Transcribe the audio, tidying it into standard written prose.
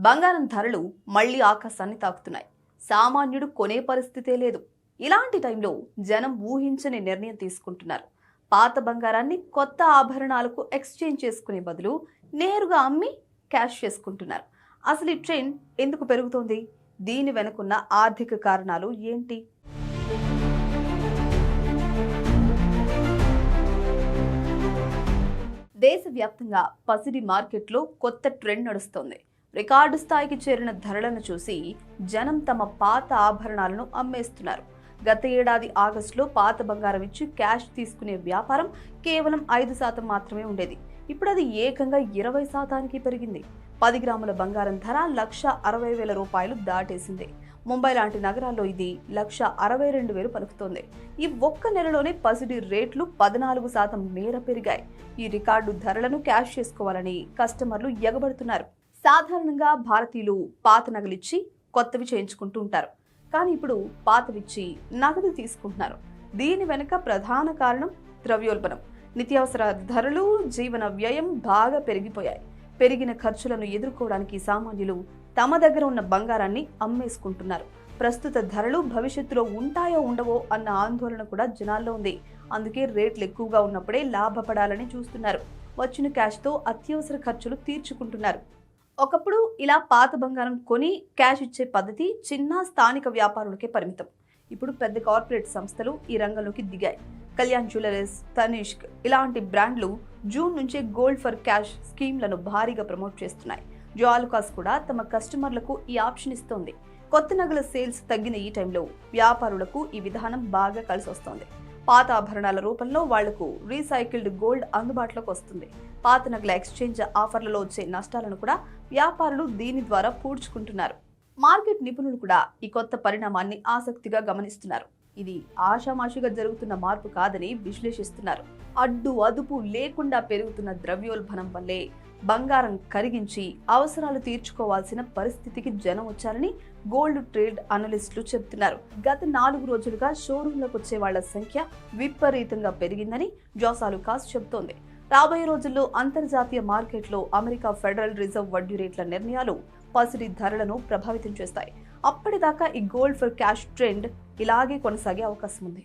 బంగారం ధరలు మళ్లీ ఆకాశాన్ని తాకుతున్నాయి. సామాన్యుడు కొనే పరిస్థితే లేదు. ఇలాంటి టైంలో జనం ఊహించని నిర్ణయం తీసుకుంటున్నారు. పాత బంగారాన్ని కొత్త ఆభరణాలకు ఎక్స్చేంజ్ చేసుకునే బదులు నేరుగా అమ్మి క్యాష్ చేసుకుంటున్నారు. అసలు ఈ ట్రెండ్ ఎందుకు పెరుగుతోంది? దీని వెనుకున్న ఆర్థిక కారణాలు ఏంటి? దేశవ్యాప్తంగా పసిడి మార్కెట్లో కొత్త ట్రెండ్ నడుస్తోంది. రికార్డు స్థాయికి చేరిన ధరలను చూసి జనం తమ పాత ఆభరణాలను అమ్మేస్తున్నారు. గత ఏడాది ఆగస్టులో పాత బంగారం ఇచ్చి క్యాష్ తీసుకునే వ్యాపారం కేవలం 5% మాత్రమే ఉండేది. ఇప్పుడు అది ఏకంగా 20% పెరిగింది. 10 గ్రాముల బంగారం ధర 1,60,000 రూపాయలు దాటేసింది. ముంబై లాంటి నగరాల్లో ఇది 1,62,000 పలుకుతోంది. ఈ ఒక్క నెలలోనే పసిడి రేట్లు 14% మేర పెరిగాయి. ఈ రికార్డు ధరలను క్యాష్ చేసుకోవాలని కస్టమర్లు ఎగబడుతున్నారు. సాధారణంగా భారతీయులు పాత నగలిచ్చి కొత్తవి చేయించుకుంటూ ఉంటారు. కానీ ఇప్పుడు పాతవిచ్చి నగదు తీసుకుంటున్నారు. దీని వెనుక ప్రధాన కారణం ద్రవ్యోల్బణం. నిత్యావసర ధరలు, జీవన వ్యయం బాగా పెరిగిపోయాయి. పెరిగిన ఖర్చులను ఎదుర్కోవడానికి సామాన్యులు తమ దగ్గర ఉన్న బంగారాన్ని అమ్మేసుకుంటున్నారు. ప్రస్తుత ధరలు భవిష్యత్తులో ఉంటాయో ఉండవో అన్న ఆందోళన కూడా జనాల్లో ఉంది. అందుకే రేట్లు ఎక్కువగా ఉన్నప్పుడే లాభపడాలని చూస్తున్నారు. వచ్చిన క్యాష్తో అత్యవసర ఖర్చులు తీర్చుకుంటున్నారు. ఒకప్పుడు ఇలా పాత బంగారం కొని క్యాష్ ఇచ్చే పద్ధతి చిన్న స్థానిక వ్యాపారులకే పరిమితం. ఇప్పుడు పెద్ద కార్పొరేట్ సంస్థలు ఈ రంగంలోకి దిగాయి. కళ్యాణ్ జ్యువెలర్స్, తనిష్క్ ఇలాంటి బ్రాండ్లు జూన్ నుంచే గోల్డ్ ఫర్ క్యాష్ స్కీమ్లను భారీగా ప్రమోట్ చేస్తున్నాయి. జ్యువెలర్స్ కూడా తమ కస్టమర్లకు ఈ ఆప్షన్ ఇస్తోంది. కొత్త నగల సేల్స్ తగ్గిన ఈ టైంలో వ్యాపారులకు ఈ విధానం బాగా కలిసి వస్తోంది. పాత ఆభరణాల రూపంలో వాళ్లకు రీసైకిల్డ్ గోల్డ్ అందుబాటులోకి వస్తుంది. పాత నగల ఎక్స్చేంజ్ ఆఫర్లలో వచ్చే నష్టాలను కూడా వ్యాపారులు దీని ద్వారా పూడ్చుకుంటున్నారు. మార్కెట్ నిపుణులు కూడా ఈ కొత్త పరిణామాన్ని ఆసక్తిగా గమనిస్తున్నారు. ఇది ఆషామాషిగా జరుగుతున్న మార్పు కాదని విశ్లేషిస్తున్నారు. అడ్డు అదుపు లేకుండా పెరుగుతున్న ద్రవ్యోల్బణం వల్లే బంగారం కరిగించి అవసరాలు తీర్చుకోవాల్సిన పరిస్థితికి జనం వచ్చారని గోల్డ్ ట్రేడ్ అనలిస్టులు చెబుతున్నారు. గత 4 రోజులుగా షోరూంలకు వచ్చే వాళ్ల సంఖ్య విపరీతంగా పెరిగిందని జోసాలుకాస్ చెబుతోంది. రాబోయే రోజుల్లో అంతర్జాతీయ మార్కెట్లో అమెరికా ఫెడరల్ రిజర్వ్ వడ్డీ రేట్ల నిర్ణయాలు పసిడి ధరలను ప్రభావితం చేస్తాయి. అప్పటిదాకా ఈ గోల్డ్ ఫర్ క్యాష్ ట్రెండ్ ఇలాగే కొనసాగే అవకాశం ఉంది.